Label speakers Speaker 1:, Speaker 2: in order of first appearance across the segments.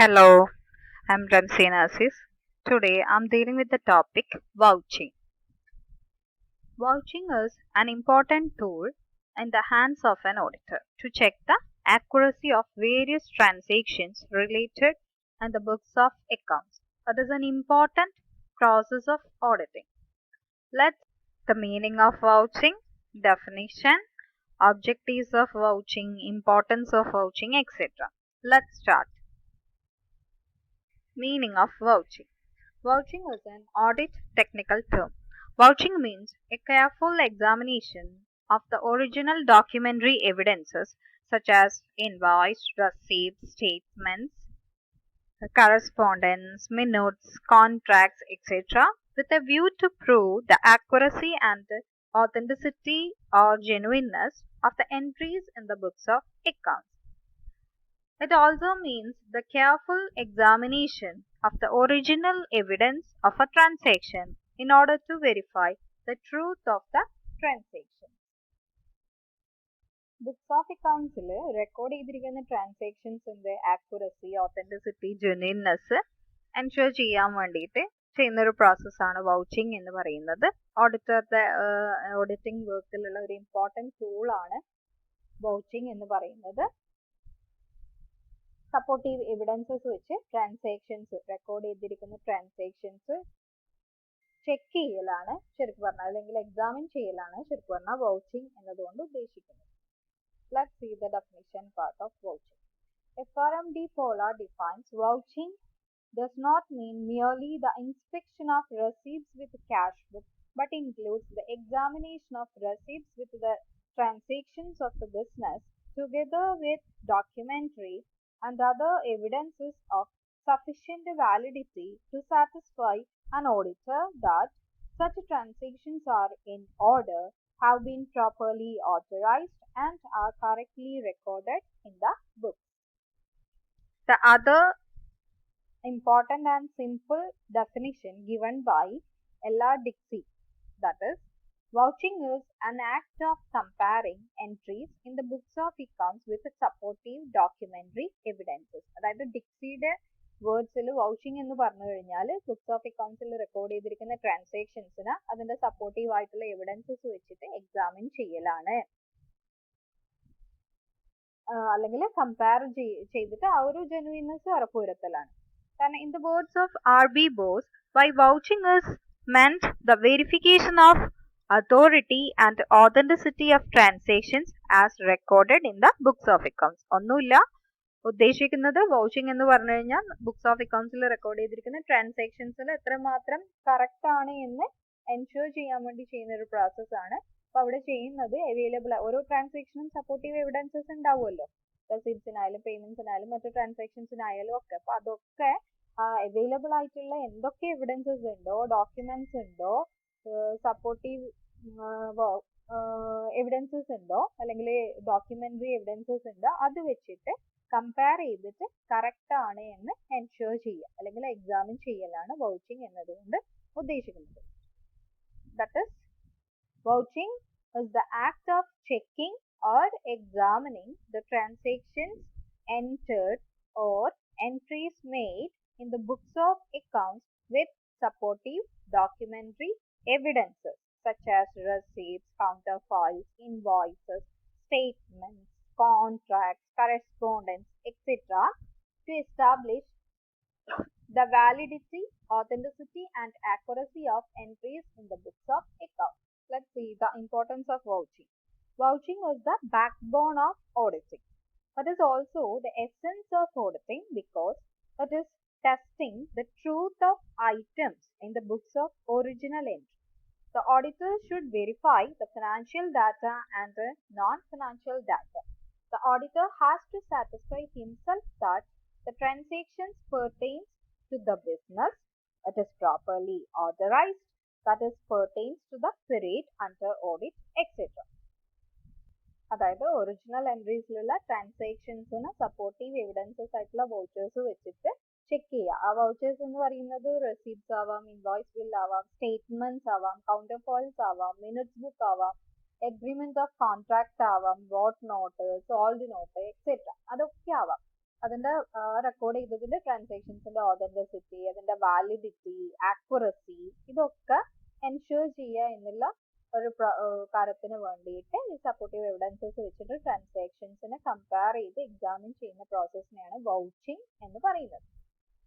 Speaker 1: Hello, I'm Ramsina Aziz. Today I'm dealing with the topic vouching. Vouching is an important tool in the hands of an auditor to check the accuracy of various transactions related in the books of accounts. It is an important process of auditing. Let's the meaning of vouching, definition, objectives of vouching, importance of vouching, etc. Let's start. Meaning of vouching. Vouching is an audit technical term. Vouching means a careful examination of the original documentary evidences such as invoice, receipts, statements, correspondence, minutes, contracts, etc., with a view to prove the accuracy and authenticity or genuineness of the entries in the books of accounts. It also means the careful examination of the original evidence of a transaction in order to verify the truth of the transaction. Books of അക്കൗണ്ട്സിൽ record ചെയ്തിരിക്കുന്ന ട്രാൻസാക്ഷൻസിന്റെ accuracy, authenticity, genuineness ensure ചെയ്യാൻ വേണ്ടിയിട്ട് ചെയ്യുന്ന ഒരു പ്രോസസ്സാണ് vouching എന്ന് പറയുന്നത്. ഓഡിറ്ററുടെ ഓഡിറ്റിംഗ് വർക്കിലുള്ള ഒരു ഇമ്പോർട്ടൻറ്റ് ടൂളാണ് വൗച്ചിങ് എന്ന് പറയുന്നത്. സപ്പോർട്ടീവ് എവിഡൻസസ് വെച്ച് ട്രാൻസാക്ഷൻസ്, റെക്കോർഡ് ചെയ്തിരിക്കുന്ന ട്രാൻസാക്ഷൻസ് ചെക്ക് ചെയ്യലാണ് ശരിക്കും പറഞ്ഞാൽ, അല്ലെങ്കിൽ എക്സാമിൻ ചെയ്യലാണ് ശരിക്കും പറഞ്ഞാൽ വൗച്ചിങ് എന്നതുകൊണ്ട് ഉദ്ദേശിക്കുന്നത്. Let's see the definition part of vouching. FRMD Polar defines vouching does not mean merely the inspection of receipts with cash book, but includes the examination of receipts with the transactions of the business together with documentary and other evidences of sufficient validity to satisfy an auditor that such transactions are in order, have been properly authorized, and are correctly recorded in the book. The other important and simple definition given by Ella Dixie, that is, vouching is an act of comparing entries in the books of accounts with supportive documentary evidences. അതായത് ഡിക്സിയുടെ വേർഡ്സിൽ vouching എന്ന് പറഞ്ഞു കഴിഞ്ഞാൽ books of അക്കൗണ്ട്സിൽ record ചെയ്തിരിക്കുന്ന ട്രാൻസാക്ഷൻസിന് അതിന്റെ supportive ആയിട്ടുള്ള evidences വെച്ചിട്ട് examine ചെയ്യലാണ്, അല്ലെങ്കിൽ കമ്പയർ ചെയ്തിട്ട് ആ ഒരു ജെനുവിനെസ് ഉറപ്പുവരുത്തലാണ്. കാരണം in the words of R.B. Bose, by vouching is meant the verification of authority and authenticity of transactions as recorded in the books of accounts. ഒന്നുമില്ല, ഉദ്ദേശിക്കുന്നത് വൗച്ചിങ് എന്ന് പറഞ്ഞു കഴിഞ്ഞാൽ ബുക്സ് ഓഫ് അക്കൗണ്ട്സിൽ റെക്കോർഡ് ചെയ്തിരിക്കുന്ന ട്രാൻസാക്ഷൻസിൽ എത്രമാത്രം കറക്റ്റ് ആണ് എന്ന് എൻഷുർ ചെയ്യാൻ വേണ്ടി ചെയ്യുന്ന ഒരു പ്രോസസ്സാണ്. അപ്പോൾ അവിടെ ചെയ്യുന്നത് അവൈലബിൾ ഓരോ ട്രാൻസാക്ഷനും സപ്പോർട്ടീവ് എവിഡൻസസ് ഉണ്ടാവുമല്ലോ, റെസിപ്റ്റ്സിനായാലും പേയ്മെന്റ്സിനായാലും മറ്റു ട്രാൻസാക്ഷൻസിനായാലും ഒക്കെ. അപ്പോൾ അതൊക്കെ അവൈലബിൾ ആയിട്ടുള്ള എന്തൊക്കെ എവിഡൻസസ് ഉണ്ടോ, ഡോക്യുമെന്റ്സ് ഉണ്ടോ, സപ്പോർട്ടീവ് എവിഡൻസസ് ഉണ്ടോ, അല്ലെങ്കിൽ ഡോക്യുമെന്ററി എവിഡൻസസ് ഉണ്ടോ, അത് വെച്ചിട്ട് കമ്പയർ ചെയ്തിട്ട് കറക്റ്റ് ആണ് എന്ന് എൻഷുർ ചെയ്യുക അല്ലെങ്കിൽ എക്സാമിൻ ചെയ്യലാണ് വൗച്ചിങ് എന്നതുകൊണ്ട് ഉദ്ദേശിക്കുന്നത്. That is vouching is the act of checking or examining the transactions entered or entries made in the books of accounts with supportive documentary evidences such as receipts, counterfoils, invoices, statements, contracts, correspondence, etc. to establish the validity, authenticity, and accuracy of entries in the books of accounts. Let's see the importance of vouching. Vouching is the backbone of auditing. That is also the essence of auditing because it is testing the truth of items in the books of original entry. The auditor should verify the financial data and the non-financial data. The auditor has to satisfy himself that the transactions pertain to the business, it is properly authorized, that is pertains to the period under audit, etc. അതായത് original എൻട്രീസിലുള്ള ട്രാൻസാക്ഷൻസിന് supportive evidences ആയിട്ടുള്ള vouchers വെച്ചിട്ട് check ചെയ്യുക. ആ vouchers എന്ന് പറയുന്നത് receipts ആവാം, ഇൻവോയ്സ് ബിൽ ആവാം, സ്റ്റേറ്റ്മെന്റ്സ് ആവാം, കൗണ്ടർ ഫോയിൽസ് ആവാം, മിനിറ്റ്സ് ബുക്ക് ആവാം, എഗ്രിമെന്റ് ഓഫ് കോൺട്രാക്ട് ആവാം, bought note, sold note, etcetera, അതൊക്കെ ആവാം. അതിൻ്റെ റെക്കോർഡ് ചെയ്തതിൻ്റെ ട്രാൻസാക്ഷൻസിൻ്റെ ഓതൻറ്റിസിറ്റി, അതിൻ്റെ വാലിഡിറ്റി, ആക്യുറസി ഇതൊക്കെ എൻഷുർ ചെയ്യുക എന്നുള്ള ഒരു കാര്യത്തിന് വേണ്ടിയിട്ട് ഈ സപ്പോർട്ടീവ് എവിഡൻസസ് വെച്ചിട്ട് ട്രാൻസാക്ഷൻസിനെ കമ്പയർ ചെയ്ത് എക്സാമിൻ ചെയ്യുന്ന പ്രോസസ്സിനെയാണ് വൗച്ചിങ് എന്ന് പറയുന്നത്.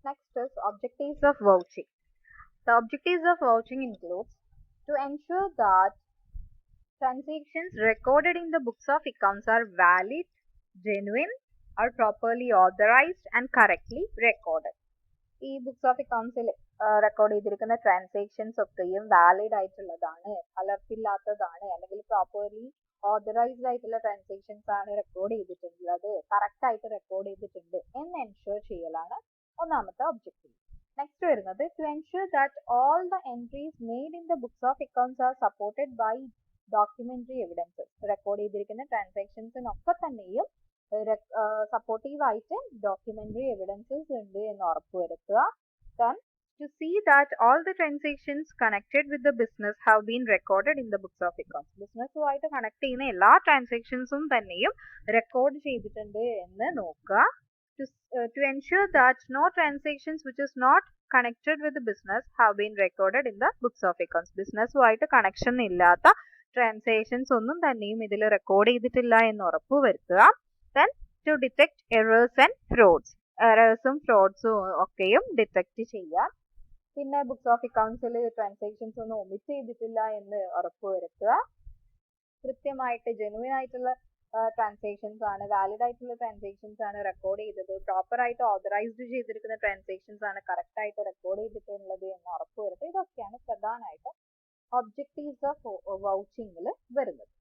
Speaker 1: Next is objectives of vouching. The objectives of vouching includes to ensure that transactions recorded in the books of accounts are valid, genuine, are properly authorized and correctly recorded. ഈ books of അക്കൗണ്ട്സിൽ record ചെയ്തിരിക്കുന്ന transactions ഒക്കെയും valid ആയിട്ടുള്ളതാണ്, കലർപ്പില്ലാത്തതാണ്, അല്ലെങ്കിൽ properly authorised ആയിട്ടുള്ള transactions ആണ് record ചെയ്തിട്ടുള്ളത്, കറക്റ്റ് ആയിട്ട് റെക്കോർഡ് ചെയ്തിട്ടുണ്ട് എന്ന് എൻഷുർ ചെയ്യലാണ് ഒന്നാമത്തെ ഒബ്ജക്റ്റീവ്. നെക്സ്റ്റ് വരുന്നത് to ensure that all the entries made in the books of accounts are supported by documentary evidences. Record ചെയ്തിരിക്കുന്ന ട്രാൻസാക്ഷൻസിനൊക്കെ തന്നെയും സപ്പോർട്ടീവായിട്ട് ഡോക്യുമെന്ററി എവിഡൻസസ് ഉണ്ട് എന്ന് ഉറപ്പുവരുത്തുക. Then to see that all the transactions connected with the business have been recorded in the books of accounts. ബിസിനസ്സുമായിട്ട് connect ചെയ്യുന്ന എല്ലാ ട്രാൻസാക്ഷൻസും തന്നെയും റെക്കോർഡ് ചെയ്തിട്ടുണ്ട് എന്ന് നോക്കുക. To ensure that no transactions which is not connected with the business have been recorded in the books of accounts. ബിസിനസ്സുമായിട്ട് connection ഇല്ലാത്ത transactions ഒന്നും തന്നെയും ഇതിൽ റെക്കോർഡ് ചെയ്തിട്ടില്ല എന്ന് ഉറപ്പുവരുത്തുക. Then to detect errors and frauds. എറേഴ്സും ഫ്രോഡ്സും ഒക്കെയും ഡിറ്റക്ട് ചെയ്യാൻ. പിന്നെ ബുക്സ് ഓഫ് അക്കൗണ്ട്സിൽ ട്രാൻസാക്ഷൻസ് ഒന്നും ഒമിറ്റ് ചെയ്തിട്ടില്ല എന്ന് ഉറപ്പുവരുത്തുക. കൃത്യമായിട്ട് ജെനുവിൻ ആയിട്ടുള്ള ട്രാൻസാക്ഷൻസ് ആണ്, വാലിഡ് ആയിട്ടുള്ള ട്രാൻസാക്ഷൻസ് ആണ് റെക്കോർഡ് ചെയ്തത്, പ്രോപ്പർ ആയിട്ട് ഓതറൈസ്ഡ് ചെയ്തിരിക്കുന്ന ട്രാൻസാക്ഷൻസ് ആണ് കറക്റ്റ് ആയിട്ട് റെക്കോർഡ് ചെയ്തിട്ടുള്ളത് എന്ന് ഉറപ്പുവരുത്തുക. ഇതൊക്കെയാണ് പ്രധാനമായിട്ട് ഒബ്ജക്റ്റീവ്സ് ഓഫ് വൗച്ചിങ്ങിൽ വരുന്നത്.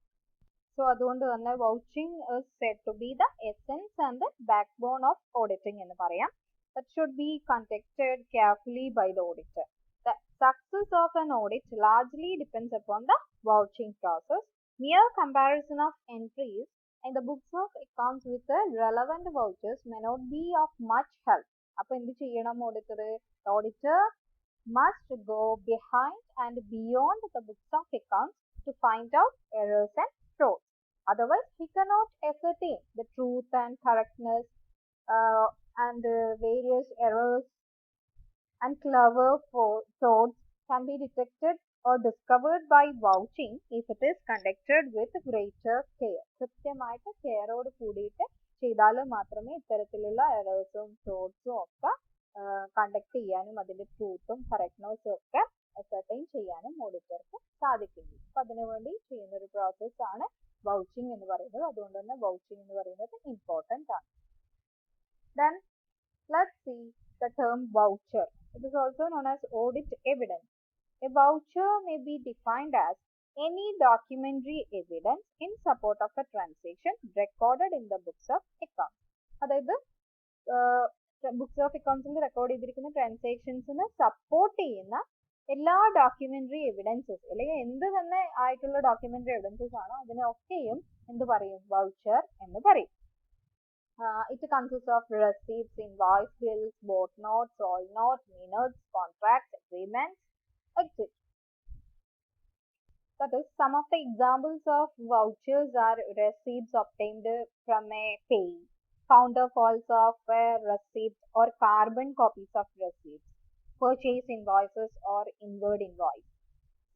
Speaker 1: സോ അതുകൊണ്ട് തന്നെ vouching is said to be the essence and the backbone of auditing എന്ന് പറയാം. That should be conducted carefully by the auditor. The success of an audit largely depends upon the vouching process. Mere comparison of entries in the books of accounts with the relevant vouchers may not be of much help. അപ്പോൾ എന്ത് ചെയ്യണം auditor? The auditor must go behind and beyond the books of accounts to find out errors and frauds. Otherwise, he cannot ascertain the truth and correctness and various errors and clever frauds can be detected or discovered by vouching if it is conducted with greater care. കൃത്യമായിട്ട് കെയറോട് കൂടിയിട്ട് ചെയ്താൽ മാത്രമേ ഇത്തരത്തിലുള്ള എറേഴ്സും ഫ്രോഡ്സും ഒക്കെ conduct ചെയ്യാനും അതിൻ്റെ ട്രൂത്തും കറക്റ്റ്നെസ്സും ഒക്കെ ascertain ചെയ്യാനും ഓഡിറ്റർക്ക് സാധിക്കുന്നു. അപ്പം അതിനുവേണ്ടി ചെയ്യുന്നൊരു പ്രോസസ്സാണ് വൗച്ചിങ് എന്ന് പറയുന്നത്. അതുകൊണ്ട് തന്നെ വൗച്ചിങ് എന്ന് പറയുന്നത് ഇമ്പോർട്ടൻ്റ് ആണ്. Then let's see the term voucher. It is also known as audit evidence. A voucher may be defined as any documentary evidence in support of a transaction recorded in the books of accounts. അതായത് books of അക്കൗണ്ട്സിൽ record ചെയ്തിരിക്കുന്ന ട്രാൻസാക്ഷൻസിന് support ചെയ്യുന്ന എല്ലാ documentary evidences അല്ലെങ്കിൽ എന്ത് തന്നെ ആയിട്ടുള്ള documentary evidences ആണോ അതിനൊക്കെയും എന്ത് പറയും? വൗച്ചർ എന്ന് പറയും. It consists of receipts, invoice, bills, board notes, all notes, minutes, contracts, agreements, etc. That is, some of the examples of vouchers are receipts obtained from a payee, counterfoils of a receipt or carbon copies of receipts, purchase invoices or inward invoice,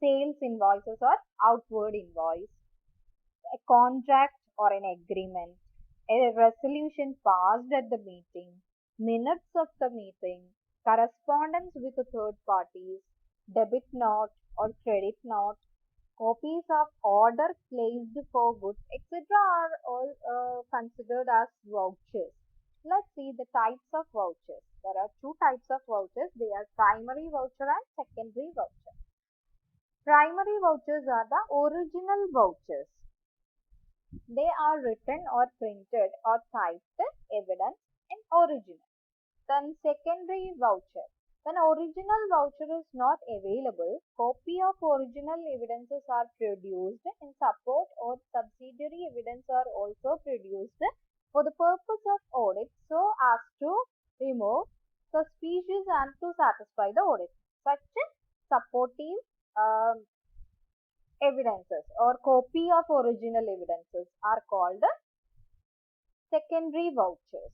Speaker 1: sales invoices or outward invoice, a contract or an agreement, a resolution passed at the meeting, minutes of the meeting, correspondence with the third parties, debit note or credit note, copies of order placed for goods, etc. are all considered as vouchers. Let's see the types of vouchers. There are two types of vouchers. They are primary voucher and secondary voucher. Primary vouchers are the original vouchers. They are written or printed or typed evidence in original. Then secondary voucher. When original voucher is not available, copy of original evidences are produced in support or subsidiary evidence are also produced for the purpose of audit so as to remove suspicious and to satisfy the audit. Such supportive evidences or copy of original evidences are called secondary vouchers.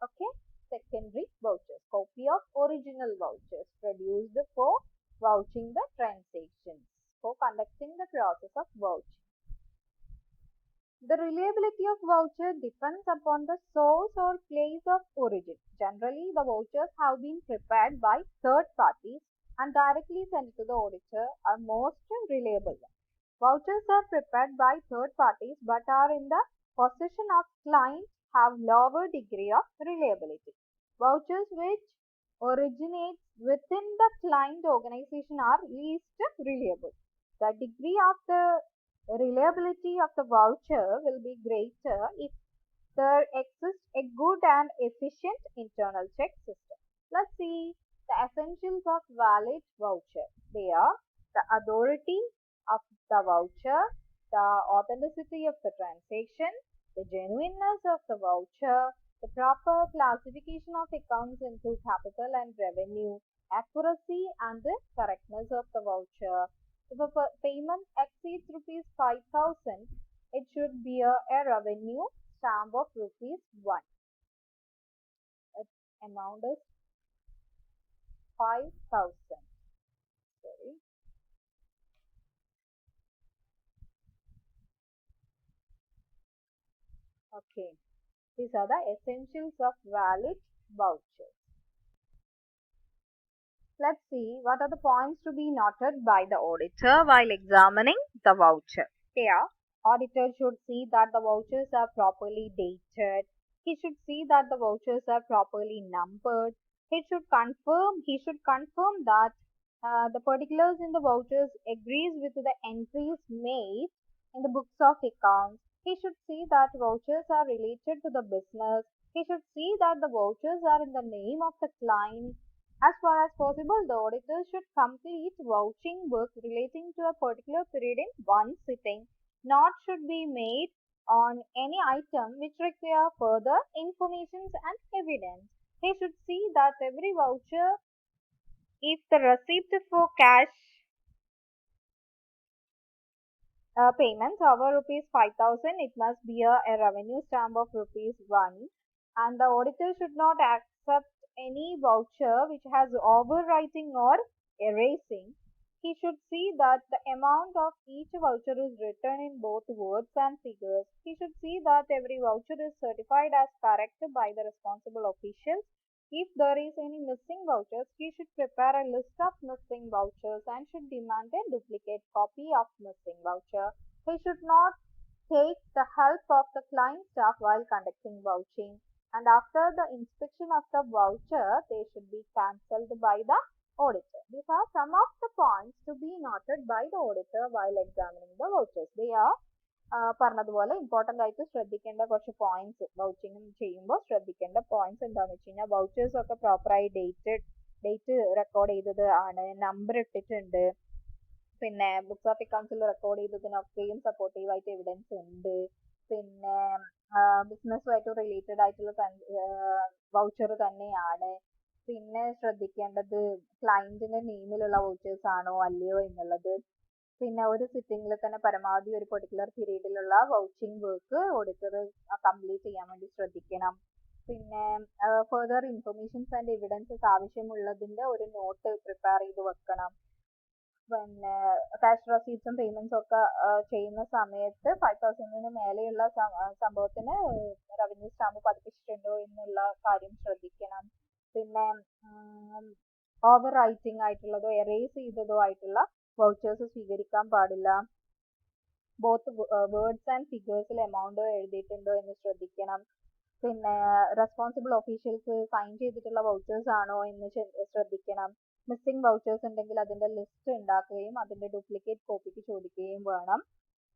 Speaker 1: Okay, secondary vouchers, copy of original vouchers produced for vouching the transactions, for conducting the process of vouching. The reliability of voucher depends upon the source or place of origin. Generally, the vouchers have been prepared by third parties and directly sent to the auditor are most reliable. Vouchers are prepared by third parties but are in the possession of clients have lower degree of reliability. Vouchers which originate within the client organization are least reliable. The degree of the reliability of the voucher will be greater if there exists a good and efficient internal check system. Let's see the essentials of valid voucher. They are the authority of the voucher, the authenticity of the transaction, the genuineness of the voucher, the proper classification of accounts into capital and revenue, accuracy and the correctness of the voucher. If a payment exceeds rupees 5,000, it should bear a revenue stamp of rupees 1. Its amount is 5,000. Sorry. Okay. These are the essentials of valid vouchers. Let's see what are the points to be noted by the auditor while examining the voucher. Here, auditor should see that the vouchers are properly dated. He should see that the vouchers are properly numbered. He should confirm that the particulars in the vouchers agrees with the entries made in the books of accounts. He should see that vouchers are related to the business. He should see that the vouchers are in the name of the client. As far as possible, the auditor should complete vouching work relating to a particular period in one sitting. Note should be made on any item which require further information and evidence. He should see that every voucher, if the receipt for cash payments over rupees 5,000, it must bear a revenue stamp of rupees 1, and the auditor should not accept any voucher which has overwriting or erasing. He should see that the amount of each voucher is written in both words and figures. He should see that every voucher is certified as correct by the responsible officials. If there is any missing vouchers, he should prepare a list of missing vouchers and should demand a duplicate copy of missing voucher. He should not take the help of the client staff while conducting vouching, and after the inspection of the voucher, they should be cancelled by the auditor. These are some of the points to be noted by the auditor while examining the vouchers. They are പറഞ്ഞതുപോലെ important ആയിട്ട് ശ്രദ്ധിക്കേണ്ട കുറച്ച് points vouching ചെയ്യുമ്പോൾ ശ്രദ്ധിക്കേണ്ട points എന്താണെന്ന് വെച്ച് കഴിഞ്ഞാൽ vouchers ഒക്കെ പ്രോപ്പറായി ഡേറ്റ് റെക്കോർഡ് ചെയ്തത് ആണ്, നമ്പർ ഇട്ടിട്ടുണ്ട്, പിന്നെ ബുക്സ് ഓഫ് അക്കൗണ്ട്സിൽ റെക്കോർഡ് ചെയ്തതിനൊക്കെയും സപ്പോർട്ടീവായിട്ട് എവിഡൻസ് ഉണ്ട്, പിന്നെ ബിസിനസ്സുമായിട്ട് റിലേറ്റഡ് ആയിട്ടുള്ള വൗച്ചർ തന്നെയാണ്. പിന്നെ ശ്രദ്ധിക്കേണ്ടത് ക്ലയന്റിന്റെ നെയിമിലുള്ള വൗച്ചേഴ്സ് ആണോ അല്ലയോ എന്നുള്ളത്. പിന്നെ ഒരു സിറ്റിംഗിൽ തന്നെ പരമാവധി ഒരു പെർട്ടിക്കുലർ പീരീഡിലുള്ള വൗച്ചിങ് വർക്ക് ഓഡിറ്റർ കംപ്ലീറ്റ് ചെയ്യാൻ വേണ്ടി ശ്രദ്ധിക്കണം. പിന്നെ ഫെർദർ ഇൻഫർമേഷൻസ് ആൻഡ് എവിഡൻസസ് ആവശ്യമുള്ളതിന്റെ ഒരു നോട്ട് പ്രിപ്പയർ ചെയ്ത് വെക്കണം. പിന്നെ ക്യാഷ് റെസീപ്റ്റ്സും പേയ്മെന്റ്സും ഒക്കെ ചെയ്യുന്ന സമയത്ത് 5,000 മേലെയുള്ള സംഭവത്തിന് റവന്യൂ സ്റ്റാമ്പ് പതിപ്പിച്ചിട്ടുണ്ടോ എന്നുള്ള കാര്യം ശ്രദ്ധിക്കണം. പിന്നെ ഓവർ റൈറ്റിംഗ് ആയിട്ടുള്ളതോ എറേസ് ചെയ്തതോ ആയിട്ടുള്ള വൗച്ചേഴ്സ് സ്വീകരിക്കാൻ പാടില്ല. ബോത്ത് വേർഡ്സ് ആൻഡ് ഫിഗേഴ്സിൽ എമൗണ്ട് എഴുതിയിട്ടുണ്ടോ എന്ന് ശ്രദ്ധിക്കണം. പിന്നെ റെസ്പോൺസിബിൾ ഒഫീഷ്യൽസ് സൈൻ ചെയ്തിട്ടുള്ള വൗച്ചേഴ്സ് ആണോ എന്ന് ശ്രദ്ധിക്കണം. മിസ്സിംഗ് വൗച്ചേഴ്സ് ഉണ്ടെങ്കിൽ അതിന്റെ ലിസ്റ്റ് ഉണ്ടാക്കുകയും അതിന്റെ ഡ്യൂപ്ലിക്കേറ്റ് കോപ്പിക്ക് ചോദിക്കുകയും വേണം.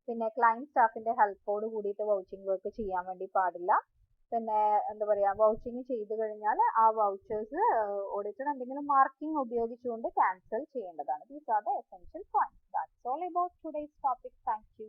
Speaker 1: പിന്നെ ക്ലയന്റ് സ്റ്റാഫിന്റെ ഹെൽപ്പോട് കൂടിയിട്ട് വൗച്ചിങ് വർക്ക് ചെയ്യാൻ വേണ്ടി പാടില്ല. പിന്നെ എന്താ പറയുക, വൗച്ചിങ് ചെയ്തു കഴിഞ്ഞാൽ ആ വൗച്ചേഴ്സ് ഓഡിറ്റർ എന്തെങ്കിലും മാർക്കിംഗ് ഉപയോഗിച്ചുകൊണ്ട് ക്യാൻസൽ ചെയ്യേണ്ടതാണ്. These are the essential points. That's all about today's topic. Thank you.